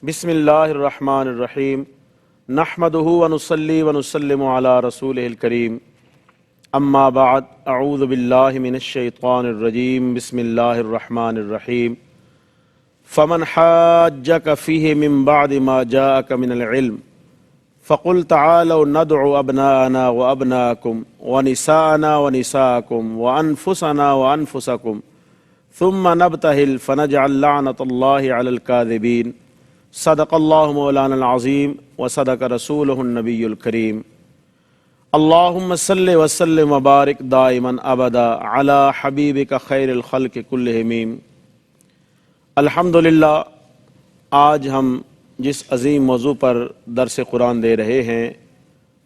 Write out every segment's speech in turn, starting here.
بسم اللہ الرحمن الرحیم نحمدہ ونصلی ونسلم علی رسولہ الکریم اما بعد اعوذ باللہ من الشیطان الرجیم بسم اللہ الرحمن الرحیم فمن حاجک فیہ من بعد ما جاءک من العلم فقل تعالوا ندعو ابناءنا وابناءکم ونساءنا ونساءکم وانفسنا وانفسکم ثم نبتہل فنجعل لعنۃ اللہ علی الکاذبین صدق اللہ مولانا العظیم وصدق رسولہ النبی الکریم اللہم صلی وسلم وبارک دائما ابدا علی حبیبک خیر الخلق کلہم۔ الحمدللہ، آج ہم جس عظیم موضوع پر درس قرآن دے رہے ہیں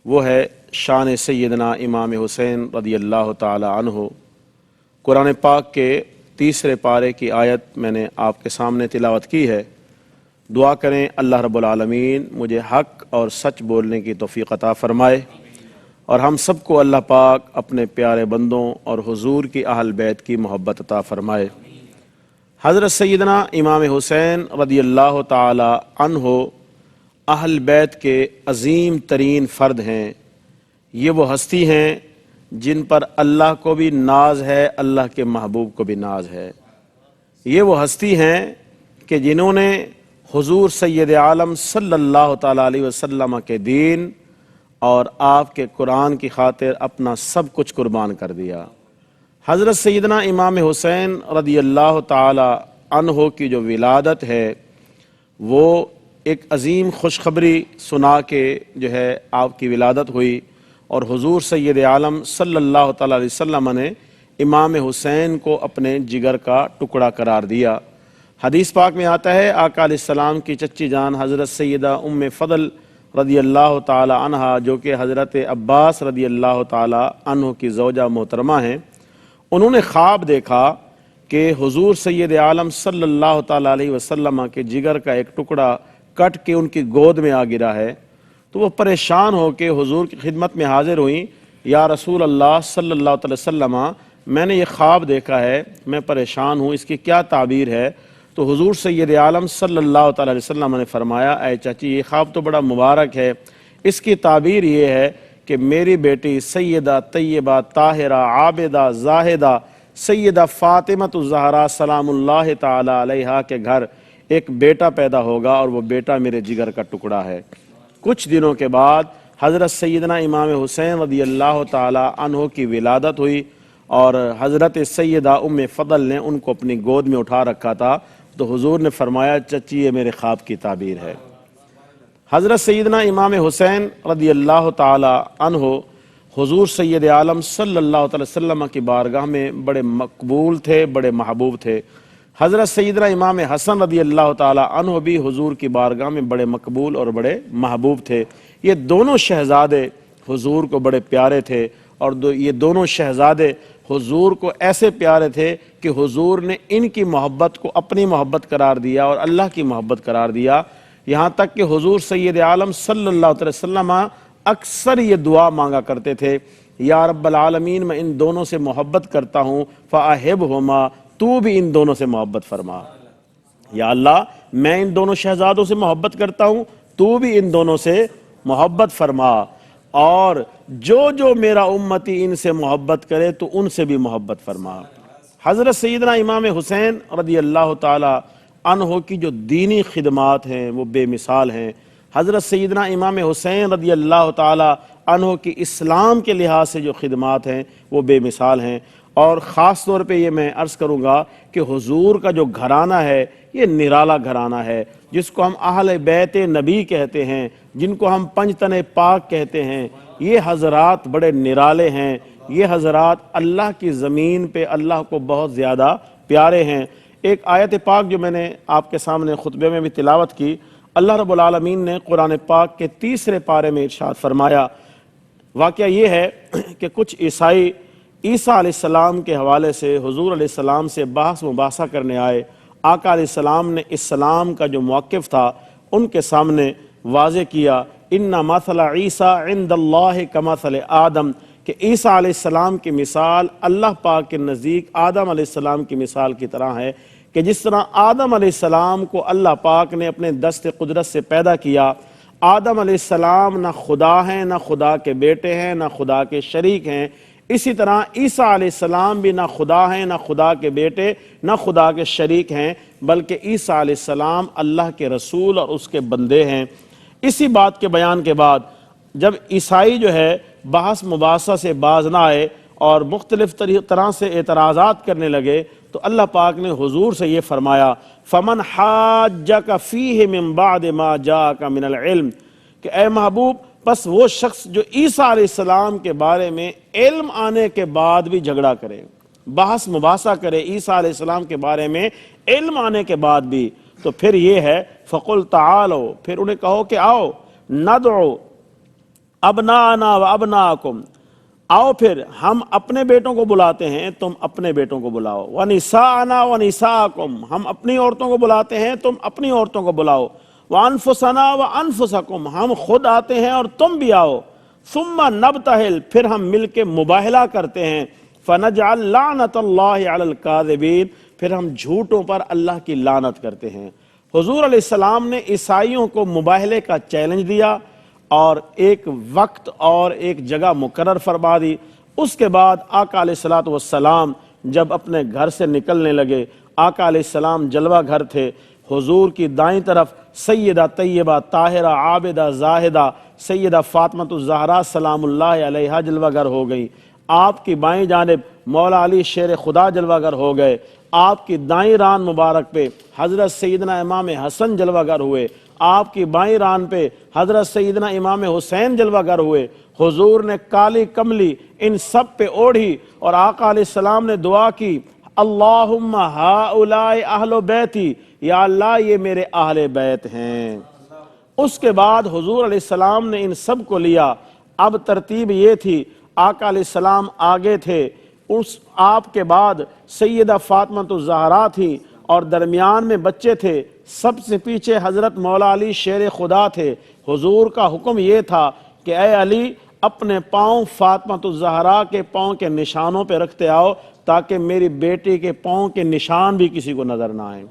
وہ ہے شان سیدنا امام حسین رضی اللہ تعالی عنہ۔ قرآن پاک کے تیسرے پارے کی آیت میں نے آپ کے سامنے تلاوت کی ہے۔ دعا کریں اللہ رب العالمین مجھے حق اور سچ بولنے کی توفیق عطا فرمائے اور ہم سب کو اللہ پاک اپنے پیارے بندوں اور حضور کی اہل بیت کی محبت عطا فرمائے۔ حضرت سیدنا امام حسین رضی اللہ تعالی عنہ اہل بیت کے عظیم ترین فرد ہیں۔ یہ وہ ہستی ہیں جن پر اللہ کو بھی ناز ہے، اللہ کے محبوب کو بھی ناز ہے۔ یہ وہ ہستی ہیں کہ جنہوں نے حضور سید عالم صلی اللہ تعالیٰ علیہ وسلم کے دین اور آپ کے قرآن کی خاطر اپنا سب کچھ قربان کر دیا۔ حضرت سیدنا امام حسین رضی اللہ تعالیٰ عنہ کی جو ولادت ہے وہ ایک عظیم خوشخبری سنا کے جو ہے آپ کی ولادت ہوئی، اور حضور سید عالم صلی اللہ تعالیٰ علیہ وسلم نے امام حسین کو اپنے جگر کا ٹکڑا قرار دیا۔ حدیث پاک میں آتا ہے آقا علیہ السلام کی چچی جان حضرت سیدہ ام فضل رضی اللہ تعالی عنہا، جو کہ حضرت عباس رضی اللہ تعالی عنہ کی زوجہ محترمہ ہیں، انہوں نے خواب دیکھا کہ حضور سید عالم صلی اللہ تعالی علیہ وسلم کے جگر کا ایک ٹکڑا کٹ کے ان کی گود میں آ گرا ہے۔ تو وہ پریشان ہو کے حضور کی خدمت میں حاضر ہوئیں، یا رسول اللہ صلی اللہ علیہ وسلم، میں نے یہ خواب دیکھا ہے، میں پریشان ہوں، اس کی کیا تعبیر ہے؟ تو حضور سید عالم صلی اللہ تعالی علیہ وسلم نے فرمایا، اے چاچی یہ خواب تو بڑا مبارک ہے، اس کی تعبیر یہ ہے کہ میری بیٹی سیدہ طیبہ طاہرہ عابدہ زاہدہ سیدہ فاطمہ الزہرا سلام اللہ تعالی علیہا کے گھر ایک بیٹا پیدا ہوگا، اور وہ بیٹا میرے جگر کا ٹکڑا ہے۔ کچھ دنوں کے بعد حضرت سیدنا امام حسین رضی اللہ تعالی عنہ کی ولادت ہوئی، اور حضرت سیدہ ام فضل نے ان کو اپنی گود میں اٹھا رکھا تھا۔ تو حضور نے فرمایا، چچی یہ میرے خواب کی تعبیر ہے۔ حضرت سیدنا امام حسین رضی اللہ تعالی عنہ حضور سید عالم صلی اللہ تعالی وسلم کی بارگاہ میں بڑے مقبول تھے، بڑے محبوب تھے۔ حضرت سیدنا امام حسن رضی اللہ تعالی عنہ بھی حضور کی بارگاہ میں بڑے مقبول اور بڑے محبوب تھے۔ یہ دونوں شہزادے حضور کو بڑے پیارے تھے، اور یہ دونوں شہزادے حضور کو ایسے پیارے تھے کہ حضور نے ان کی محبت کو اپنی محبت قرار دیا اور اللہ کی محبت قرار دیا، یہاں تک کہ حضور سید عالم صلی اللہ علیہ وسلم اکثر یہ دعا مانگا کرتے تھے، یا رب العالمین میں ان دونوں سے محبت کرتا ہوں فاحبہما، تو بھی ان دونوں سے محبت فرما۔ یا اللہ میں ان دونوں شہزادوں سے محبت کرتا ہوں، تو بھی ان دونوں سے محبت فرما، اور جو میرا امتی ان سے محبت کرے تو ان سے بھی محبت فرما۔ حضرت سیدنا امام حسین رضی اللہ تعالی عنہ کی جو دینی خدمات ہیں وہ بے مثال ہیں۔ حضرت سیدنا امام حسین رضی اللہ تعالی عنہ کی اسلام کے لحاظ سے جو خدمات ہیں وہ بے مثال ہیں، اور خاص طور پہ یہ میں عرض کروں گا کہ حضور کا جو گھرانہ ہے یہ نرالا گھرانہ ہے، جس کو ہم اہل بیت نبی کہتے ہیں، جن کو ہم پنجتن پاک کہتے ہیں۔ یہ حضرات بڑے نرالے ہیں، یہ حضرات اللہ کی زمین پہ اللہ کو بہت زیادہ پیارے ہیں۔ ایک آیت پاک جو میں نے آپ کے سامنے خطبے میں بھی تلاوت کی، اللہ رب العالمین نے قرآن پاک کے تیسرے پارے میں ارشاد فرمایا۔ واقعہ یہ ہے کہ کچھ عیسائی عیسیٰ علیہ السلام کے حوالے سے حضور علیہ السلام سے بحث مباحثہ کرنے آئے۔ آقا علیہ السلام نے اسلام کا جو موقف تھا ان کے سامنے واضح کیا، ان مثل عیسیٰ عند اللہ کمثل آدم، کہ عیسیٰ علیہ السلام کی مثال اللہ پاک کے نزدیک آدم علیہ السلام کی مثال کی طرح ہے، کہ جس طرح آدم علیہ السلام کو اللہ پاک نے اپنے دست قدرت سے پیدا کیا، آدم علیہ السلام نہ خدا ہیں، نہ خدا کے بیٹے ہیں، نہ خدا کے شریک ہیں، اسی طرح عیسیٰ علیہ السلام بھی نہ خدا ہیں، نہ خدا کے بیٹے، نہ خدا کے شریک ہیں، بلکہ عیسیٰ علیہ السلام اللہ کے رسول اور اس کے بندے ہیں۔ اسی بات کے بیان کے بعد جب عیسائی جو ہے بحث مباحثہ سے باز نہ آئے اور مختلف طرح سے اعتراضات کرنے لگے، تو اللہ پاک نے حضور سے یہ فرمایا فَمَنْ حَاجَّكَ فِيهِ مِن بَعْدِ مَا جَاءَكَ مِنَ الْعِلْمِ، کہ اے محبوب بس وہ شخص جو عیسیٰ علیہ السلام کے بارے میں علم آنے کے بعد بھی جھگڑا کرے، بحث مباحثہ کرے عیسیٰ علیہ السلام کے بارے میں علم آنے کے بعد بھی، تو پھر یہ ہے فَقُلْ تَعَالَوْا، پھر انہیں کہو کہ آؤ نَدْعُ ابناءنا و ابناءکم، آؤ پھر ہم اپنے بیٹوں کو بلاتے ہیں، تم اپنے بیٹوں کو بلاؤ، وَنِسَاءَنَا وَنِسَاءَکُمْ، ہم اپنی عورتوں کو بلاتے ہیں، تم اپنی عورتوں کو بلاؤ، وَأَنفُسَنَا وَأَنفُسَکُمْ، ہم خود آتے ہیں اور تم بھی آؤ، ثُمَّ نَبْتَهِلْ، پھر ہم مل کے مباہلہ کرتے ہیں، فَنَجْعَلْ لَعْنَةَ اللَّهِ عَلَى الْكَاذِبِينَ، پھر ہم جھوٹوں پر اللہ کی لعنت کرتے ہیں۔ حضور علیہ السلام نے عیسائیوں کو مباہلے کا چیلنج دیا اور ایک وقت اور ایک جگہ مقرر فرما دی۔ اس کے بعد آقا علیہ السلام جب اپنے گھر سے نکلنے لگے، آقا علیہ السلام جلوہ گھر تھے، حضور کی دائیں طرف سیدہ طیبہ طاہرہ عابدہ زاہدہ سیدہ فاطمۃ الزہرا سلام اللہ علیہا جلوہ گر ہو گئی، آپ کی بائیں جانب مولا علی شیر خدا جلوہ گر ہو گئے، آپ کی دائیں ران مبارک پہ حضرت سیدنا امام حسن جلوہ گر ہوئے، آپ کی بائیں ران پہ حضرت سیدنا امام حسین جلوہ گر ہوئے۔ حضور نے کالی کملی ان سب پہ اوڑھی اور آقا علیہ السلام نے دعا کی اللہم ہؤلاء اہل بیتی، یا اللہ یہ میرے اہل بیت ہیں۔ اس کے بعد حضور علیہ السلام نے ان سب کو لیا۔ اب ترتیب یہ تھی، آقا علیہ السلام آگے تھے، اس آپ کے بعد سیدہ فاطمۃ الزہرا تھی اور درمیان میں بچے تھے، سب سے پیچھے حضرت مولا علی شیر خدا تھے۔ حضور کا حکم یہ تھا کہ اے علی اپنے پاؤں فاطمۃ الزہرا کے پاؤں کے نشانوں پہ رکھتے آؤ تاکہ میری بیٹی کے پاؤں کے نشان بھی کسی کو نظر نہ آئیں۔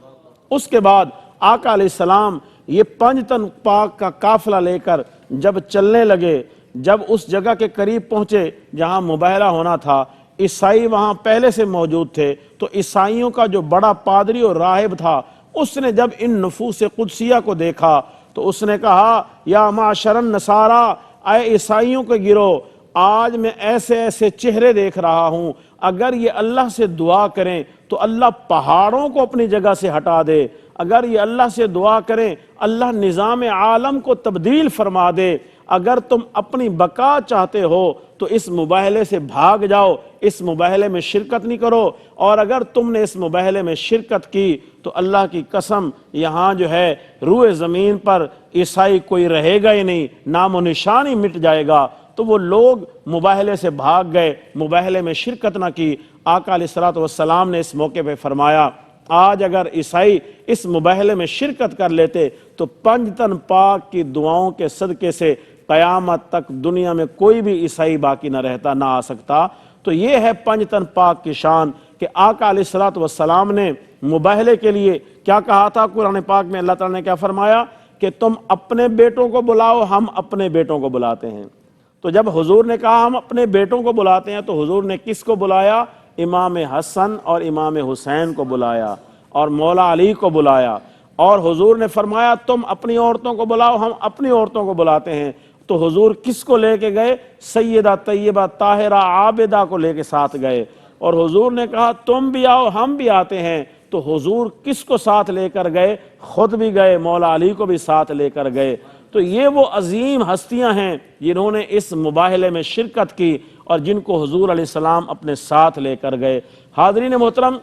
اس کے بعد آقا علیہ السلام یہ 5 تن پاک کا قافلہ لے کر جب چلنے لگے، جب اس جگہ کے قریب پہنچے جہاں مباہلہ ہونا تھا، عیسائی وہاں پہلے سے موجود تھے، تو عیسائیوں کا جو بڑا پادری اور راہب تھا، اس نے جب ان نفوس قدسیہ کو دیکھا تو اس نے کہا یا معاشر النصارا، اے عیسائیوں کے گروہ، آج میں ایسے ایسے چہرے دیکھ رہا ہوں، اگر یہ اللہ سے دعا کریں تو اللہ پہاڑوں کو اپنی جگہ سے ہٹا دے، اگر یہ اللہ سے دعا کریں اللہ نظام عالم کو تبدیل فرما دے، اگر تم اپنی بقا چاہتے ہو تو اس مباہلے سے بھاگ جاؤ، اس مباہلے میں شرکت نہیں کرو، اور اگر تم نے اس مباہلے میں شرکت کی تو اللہ کی قسم یہاں جو ہے روئے زمین پر عیسائی کوئی رہے گا ہی نہیں، نام و نشان ہی مٹ جائے گا۔ تو وہ لوگ مباہلے سے بھاگ گئے، مباہلے میں شرکت نہ کی۔ آقا علیہ السلام نے اس موقع پہ فرمایا آج اگر عیسائی اس مباہلے میں شرکت کر لیتے تو 5 تن پاک کی دعاؤں کے صدقے سے قیامت تک دنیا میں کوئی بھی عیسائی باقی نہ رہتا، نہ آ سکتا۔ تو یہ ہے 5 تن پاک کی شان کہ آقا علیہ السلام نے مباہلے کے لیے کیا کہا تھا۔ قرآن پاک میں اللہ تعالیٰ نے کیا فرمایا کہ تم اپنے بیٹوں کو بلاؤ، ہم اپنے بیٹوں کو بلاتے ہیں۔ تو جب حضور نے کہا ہم اپنے بیٹوں کو بلاتے ہیں تو حضور نے کس کو بلایا؟ امام حسن اور امام حسین کو بلایا اور مولا علی کو بلایا، اور حضور نے فرمایا تم اپنی عورتوں کو بلاؤ، ہم اپنی عورتوں کو بلاتے ہیں۔ تو حضور کس کو لے کے گئے؟ سیدہ طیبہ طاہرہ عابدہ کو لے کے ساتھ گئے، اور حضور نے کہا تم بھی آؤ ہم بھی آتے ہیں۔ تو حضور کس کو ساتھ لے کر گئے؟ خود بھی گئے، مولا علی کو بھی ساتھ لے کر گئے۔ تو یہ وہ عظیم ہستیاں ہیں جنہوں نے اس مباہلے میں شرکت کی اور جن کو حضور علیہ السلام اپنے ساتھ لے کر گئے۔ حاضرین محترم،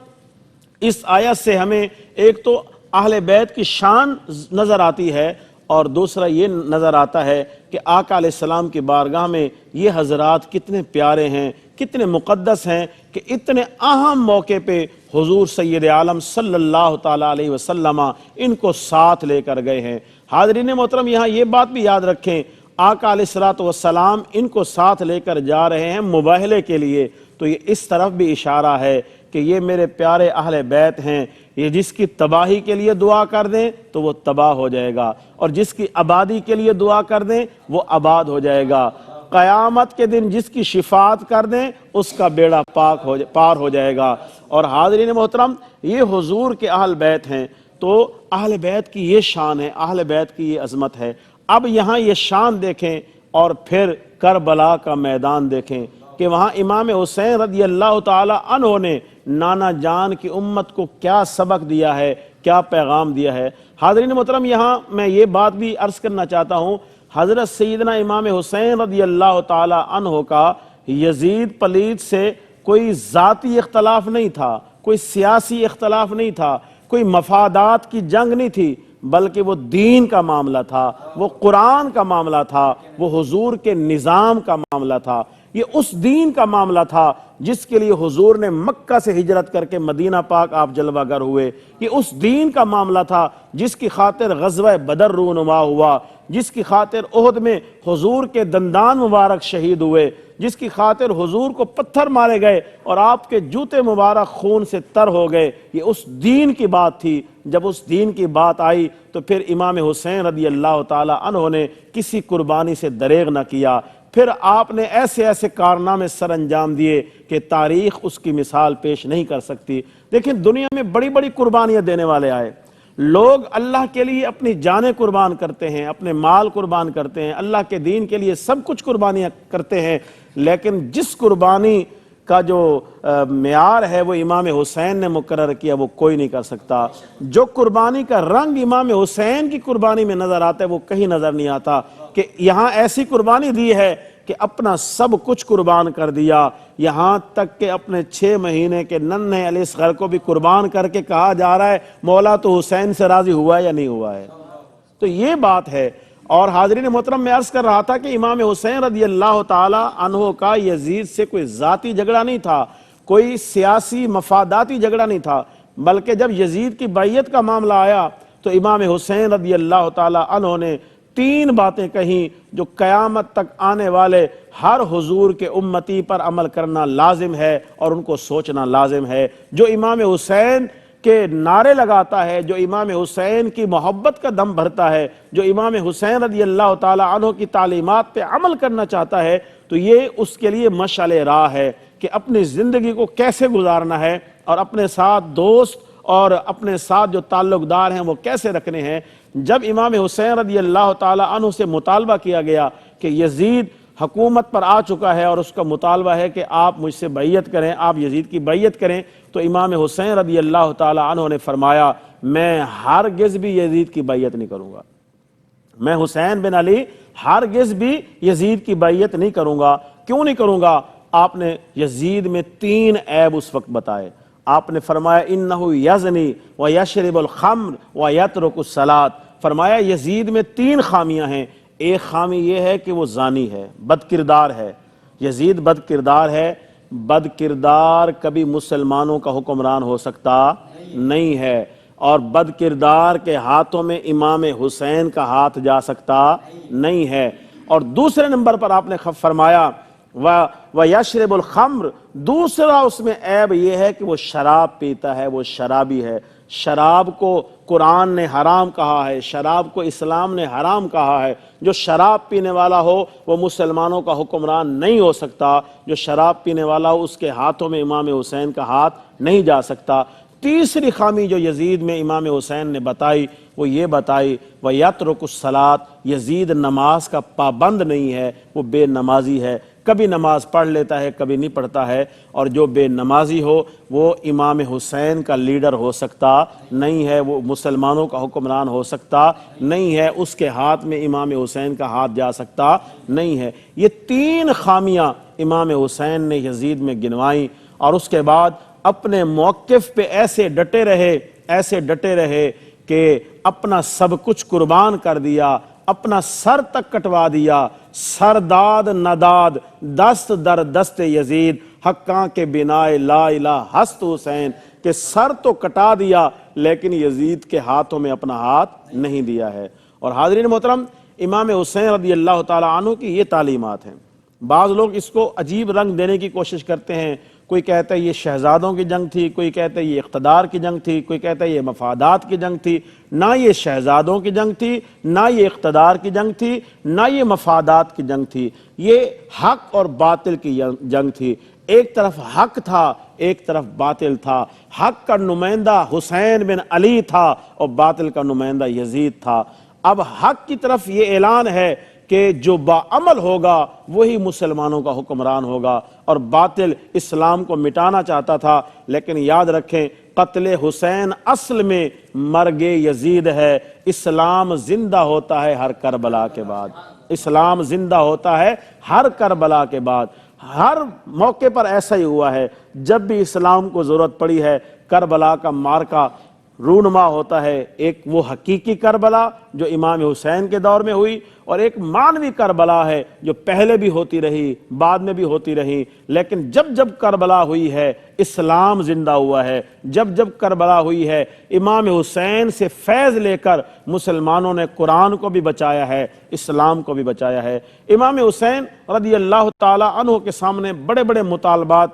اس آیت سے ہمیں ایک تو اہل بیت کی شان نظر آتی ہے، اور دوسرا یہ نظر آتا ہے کہ آقا علیہ السلام کی بارگاہ میں یہ حضرات کتنے پیارے ہیں، کتنے مقدس ہیں کہ اتنے اہم موقع پہ حضور سید عالم صلی اللہ تعالیٰ علیہ وسلم ان کو ساتھ لے کر گئے ہیں۔ حاضرین محترم، یہاں یہ بات بھی یاد رکھیں، آقا علیہ السلام ان کو ساتھ لے کر جا رہے ہیں مباہلے کے لیے، تو یہ اس طرف بھی اشارہ ہے کہ یہ میرے پیارے اہل بیت ہیں، یہ جس کی تباہی کے لیے دعا کر دیں تو وہ تباہ ہو جائے گا، اور جس کی آبادی کے لیے دعا کر دیں وہ آباد ہو جائے گا، قیامت کے دن جس کی شفاعت کر دیں اس کا بیڑا پار ہو جائے گا۔ اور حاضرین محترم، یہ حضور کے اہل بیت ہیں، تو اہل بیت کی یہ شان ہے، اہل بیت کی یہ عظمت ہے۔ اب یہاں یہ شان دیکھیں اور پھر کربلا کا میدان دیکھیں کہ وہاں امام حسین رضی اللہ تعالی عنہ نے نانا جان کی امت کو کیا سبق دیا ہے، کیا پیغام دیا ہے۔ حاضرین محترم، یہاں میں یہ بات بھی عرض کرنا چاہتا ہوں، حضرت سیدنا امام حسین رضی اللہ تعالی عنہ کا یزید پلید سے کوئی ذاتی اختلاف نہیں تھا، کوئی سیاسی اختلاف نہیں تھا، کوئی مفادات کی جنگ نہیں تھی، بلکہ وہ دین کا معاملہ تھا، وہ قرآن کا معاملہ تھا، وہ حضور کے نظام کا معاملہ تھا۔ یہ اس دین کا معاملہ تھا جس کے لیے حضور نے مکہ سے ہجرت کر کے مدینہ پاک آپ جلوہ گر ہوئے۔ یہ اس دین کا معاملہ تھا جس کی خاطر غزوہ بدر رونما ہوا، جس کی خاطر احد میں حضور کے دندان مبارک شہید ہوئے، جس کی خاطر حضور کو پتھر مارے گئے اور آپ کے جوتے مبارک خون سے تر ہو گئے۔ یہ اس دین کی بات تھی۔ جب اس دین کی بات آئی تو پھر امام حسین رضی اللہ تعالی عنہ نے کسی قربانی سے دریغ نہ کیا۔ پھر آپ نے ایسے ایسے کارنامے سر انجام دیے کہ تاریخ اس کی مثال پیش نہیں کر سکتی۔ دیکھیں، دنیا میں بڑی بڑی قربانیاں دینے والے آئے، لوگ اللہ کے لیے اپنی جانیں قربان کرتے ہیں، اپنے مال قربان کرتے ہیں، اللہ کے دین کے لیے سب کچھ قربانیاں کرتے ہیں، لیکن جس قربانی کا جو معیار ہے وہ امام حسین نے مقرر کیا وہ کوئی نہیں کر سکتا۔ جو قربانی کا رنگ امام حسین کی قربانی میں نظر آتا ہے وہ کہیں نظر نہیں آتا، کہ یہاں ایسی قربانی دی ہے کہ اپنا سب کچھ قربان کر دیا، یہاں تک کہ اپنے 6 مہینے کے ننھے علی اصغر کو بھی قربان کر کے کہا جا رہا ہے مولا تو حسین سے راضی ہوا ہے یا نہیں ہوا ہے۔ تو یہ بات ہے۔ اور حاضرین محترم، میں عرض کر رہا تھا کہ امام حسین رضی اللہ تعالی عنہ کا یزید سے کوئی ذاتی جھگڑا نہیں تھا، کوئی سیاسی مفاداتی جھگڑا نہیں تھا، بلکہ جب یزید کی بیعت کا معاملہ آیا تو امام حسین رضی اللہ تعالی عنہ نے 3 باتیں کہیں جو قیامت تک آنے والے ہر حضور کے امتی پر عمل کرنا لازم ہے اور ان کو سوچنا لازم ہے۔ جو امام حسین کے نعرے لگاتا ہے، جو امام حسین کی محبت کا دم بھرتا ہے، جو امام حسین رضی اللہ تعالی عنہ کی تعلیمات پہ عمل کرنا چاہتا ہے، تو یہ اس کے لیے مشعل راہ ہے کہ اپنی زندگی کو کیسے گزارنا ہے اور اپنے ساتھ دوست اور اپنے ساتھ جو تعلق دار ہیں وہ کیسے رکھنے ہیں۔ جب امام حسین رضی اللہ تعالی عنہ سے مطالبہ کیا گیا کہ یزید حکومت پر آ چکا ہے اور اس کا مطالبہ ہے کہ آپ مجھ سے بیعت کریں، آپ یزید کی بیعت کریں، تو امام حسین رضی اللہ تعالی عنہ نے فرمایا میں ہرگز بھی یزید کی بیعت نہیں کروں گا، میں حسین بن علی ہرگز بھی یزید کی بیعت نہیں کروں گا۔ کیوں نہیں کروں گا؟ آپ نے یزید میں 3 عیب اس وقت بتائے۔ آپ نے فرمایا انہو یزنی ویشرب الخمر ویترک الصلاۃ، فرمایا یزید میں 3 خامیاں ہیں۔ ایک خامی یہ ہے کہ وہ زانی ہے، بد کردار ہے، یزید بد کردار ہے۔ بد کردار کبھی مسلمانوں کا حکمران ہو سکتا نہیں ہے، اور بد کردار کے ہاتھوں میں امام حسین کا ہاتھ جا سکتا نہیں ہے۔ اور دوسرے نمبر پر آپ نے فرمایا وَيَشْرِبُ الْخَمْرِ، دوسرا اس میں عیب یہ ہے کہ وہ شراب پیتا ہے، وہ شرابی ہے۔ شراب کو قرآن نے حرام کہا ہے، شراب کو اسلام نے حرام کہا ہے۔ جو شراب پینے والا ہو وہ مسلمانوں کا حکمران نہیں ہو سکتا، جو شراب پینے والا ہو اس کے ہاتھوں میں امام حسین کا ہاتھ نہیں جا سکتا۔ تیسری خامی جو یزید میں امام حسین نے بتائی وہ یہ بتائی وَيَتْرُكُ الصَّلَاةَ، یزید نماز کا پابند نہیں ہے، وہ بے نمازی ہے، کبھی نماز پڑھ لیتا ہے کبھی نہیں پڑھتا ہے، اور جو بے نمازی ہو وہ امام حسین کا لیڈر ہو سکتا نہیں ہے، وہ مسلمانوں کا حکمران ہو سکتا نہیں ہے، اس کے ہاتھ میں امام حسین کا ہاتھ جا سکتا نہیں ہے۔ یہ 3 خامیاں امام حسین نے یزید میں گنوائیں، اور اس کے بعد اپنے موقف پہ ایسے ڈٹے رہے کہ اپنا سب کچھ قربان کر دیا، اپنا سر تک کٹوا دیا۔ سرداد نداد دست در دست یزید، حقاں کے بنائے لا الہ ہست حسین، کہ سر تو کٹا دیا لیکن یزید کے ہاتھوں میں اپنا ہاتھ نہیں دیا ہے۔ اور حاضرین محترم، امام حسین رضی اللہ تعالی عنہ کی یہ تعلیمات ہیں۔ بعض لوگ اس کو عجیب رنگ دینے کی کوشش کرتے ہیں، کوئی کہتا ہے یہ شہزادوں کی جنگ تھی، کوئی کہتا ہے یہ اقتدار کی جنگ تھی، کوئی کہتا ہے یہ مفادات کی جنگ تھی۔ نہ یہ شہزادوں کی جنگ تھی، نہ یہ اقتدار کی جنگ تھی، نہ یہ مفادات کی جنگ تھی، یہ حق اور باطل کی جنگ تھی۔ ایک طرف حق تھا، ایک طرف باطل تھا۔ حق کا نمائندہ حسین بن علی تھا اور باطل کا نمائندہ یزید تھا۔ اب حق کی طرف یہ اعلان ہے کہ جو باعمل ہوگا وہی مسلمانوں کا حکمران ہوگا، اور باطل اسلام کو مٹانا چاہتا تھا۔ لیکن یاد رکھیں، قتل حسین اصل میں مرگ یزید ہے۔ اسلام زندہ ہوتا ہے ہر کربلا کے بعد، اسلام زندہ ہوتا ہے ہر کربلا کے بعد۔ ہر موقع پر ایسا ہی ہوا ہے، جب بھی اسلام کو ضرورت پڑی ہے کربلا کا معرکہ رونما ہوتا ہے۔ ایک وہ حقیقی کربلا جو امام حسین کے دور میں ہوئی، اور ایک معنوی کربلا ہے جو پہلے بھی ہوتی رہی، بعد میں بھی ہوتی رہی۔ لیکن جب جب کربلا ہوئی ہے اسلام زندہ ہوا ہے، جب جب کربلا ہوئی ہے امام حسین سے فیض لے کر مسلمانوں نے قرآن کو بھی بچایا ہے، اسلام کو بھی بچایا ہے۔ امام حسین رضی اللہ تعالی عنہ کے سامنے بڑے بڑے مطالبات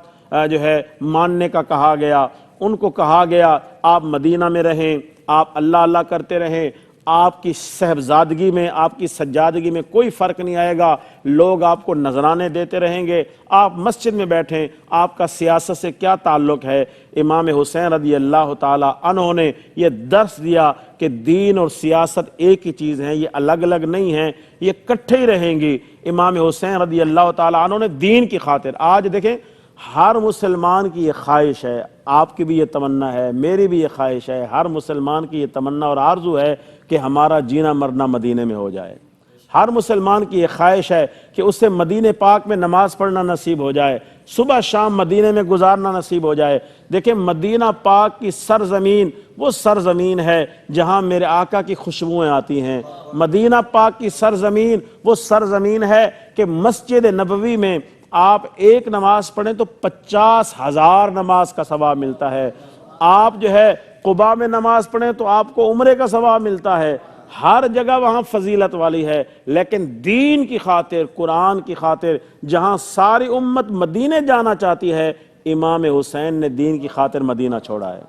جو ہے ماننے کا کہا گیا۔ ان کو کہا گیا آپ مدینہ میں رہیں، آپ اللہ اللہ کرتے رہیں، آپ کی صاحبزادگی میں، آپ کی سجادگی میں کوئی فرق نہیں آئے گا، لوگ آپ کو نذرانے دیتے رہیں گے، آپ مسجد میں بیٹھیں، آپ کا سیاست سے کیا تعلق ہے۔ امام حسین رضی اللہ تعالی عنہ نے یہ درس دیا کہ دین اور سیاست ایک ہی چیز ہیں، یہ الگ الگ نہیں ہیں، یہ کٹھے ہی رہیں گی۔ امام حسین رضی اللہ تعالی عنہ نے دین کی خاطر، آج دیکھیں ہر مسلمان کی یہ خواہش ہے، آپ کی بھی یہ تمنا ہے، میری بھی یہ خواہش ہے، ہر مسلمان کی یہ تمنا اور آرزو ہے کہ ہمارا جینا مرنا مدینے میں ہو جائے۔ ہر مسلمان کی یہ خواہش ہے کہ اسے مدینہ پاک میں نماز پڑھنا نصیب ہو جائے، صبح شام مدینے میں گزارنا نصیب ہو جائے۔ دیکھیں مدینہ پاک کی سرزمین وہ سرزمین ہے جہاں میرے آقا کی خوشبوئیں آتی ہیں۔ مدینہ پاک کی سرزمین وہ سرزمین ہے کہ مسجد نبوی میں آپ ایک نماز پڑھیں تو 50,000 نماز کا ثواب ملتا ہے۔ آپ جو ہے قباء میں نماز پڑھیں تو آپ کو عمرے کا ثواب ملتا ہے۔ ہر جگہ وہاں فضیلت والی ہے، لیکن دین کی خاطر، قرآن کی خاطر جہاں ساری امت مدینے جانا چاہتی ہے، امام حسین نے دین کی خاطر مدینہ چھوڑا ہے۔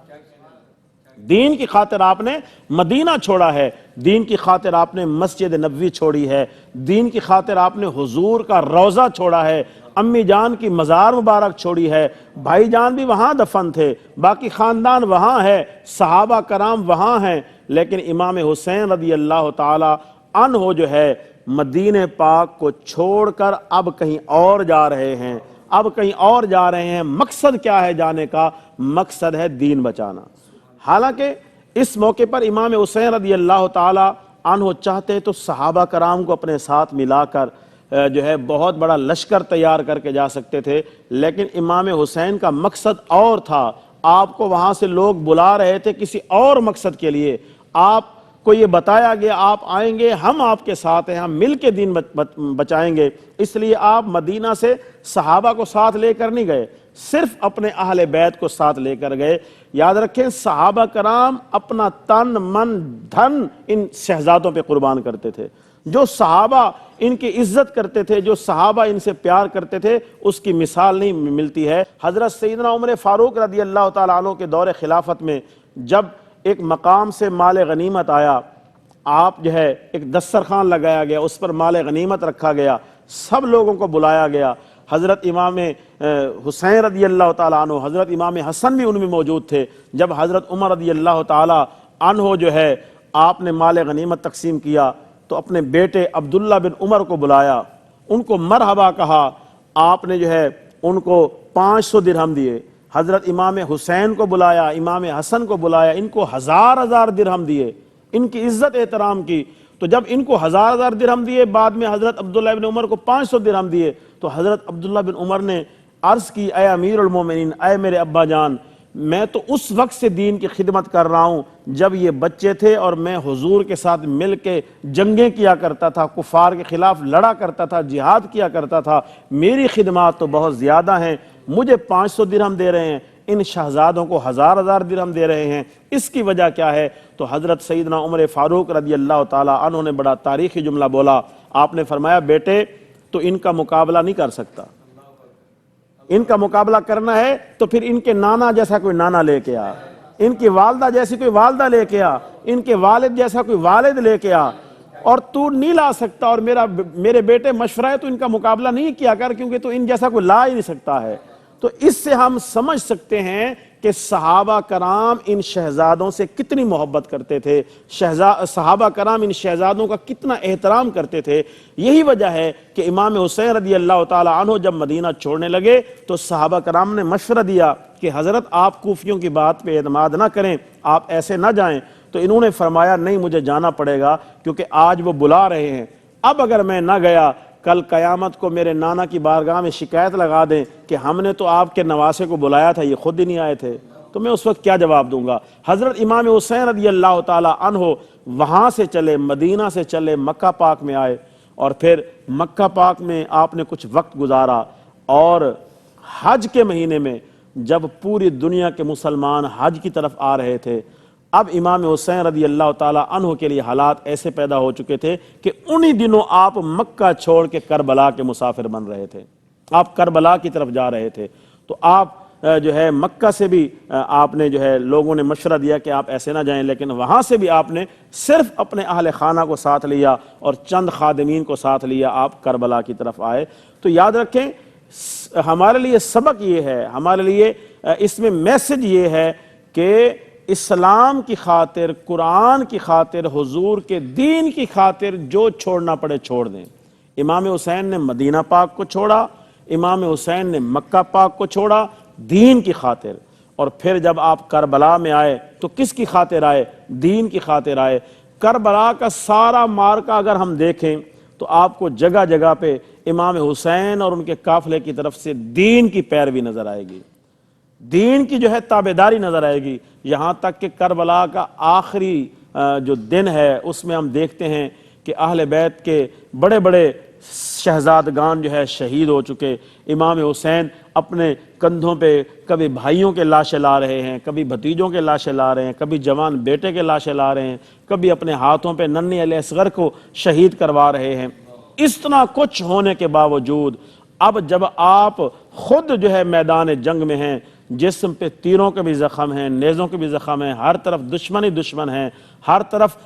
دین کی خاطر آپ نے مدینہ چھوڑا ہے، دین کی خاطر آپ نے مسجد نبوی چھوڑی ہے، دین کی خاطر آپ نے حضور کا روضہ چھوڑا ہے، امی جان کی مزار مبارک چھوڑی ہے، بھائی جان بھی وہاں دفن تھے، باقی خاندان وہاں ہے، صحابہ کرام وہاں ہیں، لیکن امام حسین رضی اللہ تعالی عنہ جو ہے مدینہ پاک کو چھوڑ کر اب کہیں اور جا رہے ہیں، اب کہیں اور جا رہے ہیں۔ مقصد کیا ہے جانے کا؟ مقصد ہے دین بچانا۔ حالانکہ اس موقع پر امام حسین رضی اللہ تعالی عنہ چاہتے تو صحابہ کرام کو اپنے ساتھ ملا کر جو ہے بہت بڑا لشکر تیار کر کے جا سکتے تھے، لیکن امام حسین کا مقصد اور تھا۔ آپ کو وہاں سے لوگ بلا رہے تھے کسی اور مقصد کے لیے۔ آپ کو یہ بتایا گیا آپ آئیں گے، ہم آپ کے ساتھ ہیں، ہم مل کے دین بچائیں گے، اس لیے آپ مدینہ سے صحابہ کو ساتھ لے کر نہیں گئے، صرف اپنے اہل بیت کو ساتھ لے کر گئے۔ یاد رکھیں صحابہ کرام اپنا تن من دھن ان شہزادوں پہ قربان کرتے تھے۔ جو صحابہ ان کی عزت کرتے تھے، جو صحابہ ان سے پیار کرتے تھے، اس کی مثال نہیں ملتی ہے۔ حضرت سیدنا عمر فاروق رضی اللہ تعالیٰ عنہ کے دور خلافت میں جب ایک مقام سے مال غنیمت آیا، آپ جو ہے ایک دسترخوان لگایا گیا، اس پر مال غنیمت رکھا گیا، سب لوگوں کو بلایا گیا۔ حضرت امام حسین رضی اللہ تعالیٰ عنہ، حضرت امام حسن بھی ان میں موجود تھے۔ جب حضرت عمر رضی اللہ تعالیٰ عنہ جو ہے آپ نے مال غنیمت تقسیم کیا تو اپنے بیٹے عبداللہ بن عمر کو بلایا، ان کو مرحبا کہا، آپ نے جو ہے ان کو 500 درہم دیے۔ حضرت امام حسین کو بلایا، امام حسن کو بلایا، ان کو 1000 درہم دیے، ان کی عزت احترام کی۔ تو جب ان کو 1000 درہم دیے، بعد میں حضرت عبداللہ بن عمر کو 500 درہم دیے، تو حضرت عبداللہ بن عمر نے عرض کی، اے امیر المومنین، اے میرے ابا جان، میں تو اس وقت سے دین کی خدمت کر رہا ہوں جب یہ بچے تھے اور میں حضور کے ساتھ مل کے جنگیں کیا کرتا تھا، کفار کے خلاف لڑا کرتا تھا، جہاد کیا کرتا تھا، میری خدمات تو بہت زیادہ ہیں، مجھے 500 درہم دے رہے ہیں، ان شہزادوں کو 1000 درہم دے رہے ہیں، اس کی وجہ کیا ہے؟ تو حضرت سیدنا عمر فاروق رضی اللہ تعالیٰ عنہ نے بڑا تاریخی جملہ بولا۔ آپ نے فرمایا بیٹے تو ان کا مقابلہ نہیں کر سکتا، ان کا مقابلہ کرنا ہے تو پھر ان کے نانا جیسا کوئی نانا لے کے آ، ان کی والدہ جیسی کوئی والدہ لے کے آ، ان کے والد جیسا کوئی والد لے کے آ، اور تو نہیں لا سکتا اور میرے بیٹے مشورہ ہے تو ان کا مقابلہ نہیں کیا کر، کیونکہ تو ان جیسا کوئی لا ہی نہیں سکتا ہے۔ تو اس سے ہم سمجھ سکتے ہیں کہ صحابہ کرام ان شہزادوں سے کتنی محبت کرتے تھے، صحابہ کرام ان شہزادوں کا کتنا احترام کرتے تھے۔ یہی وجہ ہے کہ امام حسین رضی اللہ تعالی عنہ جب مدینہ چھوڑنے لگے تو صحابہ کرام نے مشورہ دیا کہ حضرت آپ کوفیوں کی بات پہ اعتماد نہ کریں، آپ ایسے نہ جائیں۔ تو انہوں نے فرمایا نہیں، مجھے جانا پڑے گا، کیونکہ آج وہ بلا رہے ہیں، اب اگر میں نہ گیا کل قیامت کو میرے نانا کی بارگاہ میں شکایت لگا دیں کہ ہم نے تو آپ کے نواسے کو بلایا تھا، یہ خود ہی نہیں آئے تھے، تو میں اس وقت کیا جواب دوں گا۔ حضرت امام حسین رضی اللہ تعالی عنہ وہاں سے چلے، مدینہ سے چلے، مکہ پاک میں آئے، اور پھر مکہ پاک میں آپ نے کچھ وقت گزارا، اور حج کے مہینے میں جب پوری دنیا کے مسلمان حج کی طرف آ رہے تھے، اب امام حسین رضی اللہ تعالی عنہ کے لیے حالات ایسے پیدا ہو چکے تھے کہ انہی دنوں آپ مکہ چھوڑ کے کربلا کے مسافر بن رہے تھے، آپ کربلا کی طرف جا رہے تھے۔ تو آپ جو ہے مکہ سے بھی آپ نے جو ہے لوگوں نے مشورہ دیا کہ آپ ایسے نہ جائیں، لیکن وہاں سے بھی آپ نے صرف اپنے اہل خانہ کو ساتھ لیا اور چند خادمین کو ساتھ لیا، آپ کربلا کی طرف آئے۔ تو یاد رکھیں، ہمارے لیے سبق یہ ہے، ہمارے لیے اس میں میسج یہ ہے کہ اسلام کی خاطر، قرآن کی خاطر، حضور کے دین کی خاطر جو چھوڑنا پڑے چھوڑ دیں۔ امام حسین نے مدینہ پاک کو چھوڑا، امام حسین نے مکہ پاک کو چھوڑا دین کی خاطر، اور پھر جب آپ کربلا میں آئے تو کس کی خاطر آئے؟ دین کی خاطر آئے۔ کربلا کا سارا معرکہ اگر ہم دیکھیں تو آپ کو جگہ جگہ پہ امام حسین اور ان کے قافلے کی طرف سے دین کی پیروی نظر آئے گی، دین کی جو ہے تابعداری نظر آئے گی، یہاں تک کہ کربلا کا آخری جو دن ہے اس میں ہم دیکھتے ہیں کہ اہل بیت کے بڑے بڑے شہزادگان جو ہے شہید ہو چکے۔ امام حسین اپنے کندھوں پہ کبھی بھائیوں کے لاشیں لا رہے ہیں، کبھی بھتیجوں کے لاشیں لا رہے ہیں، کبھی جوان بیٹے کے لاشیں لا رہے ہیں، کبھی اپنے ہاتھوں پہ ننھی علی اصغر کو شہید کروا رہے ہیں۔ اتنا کچھ ہونے کے باوجود اب جب آپ خود جو ہے میدان جنگ میں ہیں، جسم پہ تیروں کے بھی زخم ہیں، نیزوں کے بھی زخم ہیں، ہر طرف دشمن ہی دشمن ہیں، ہر طرف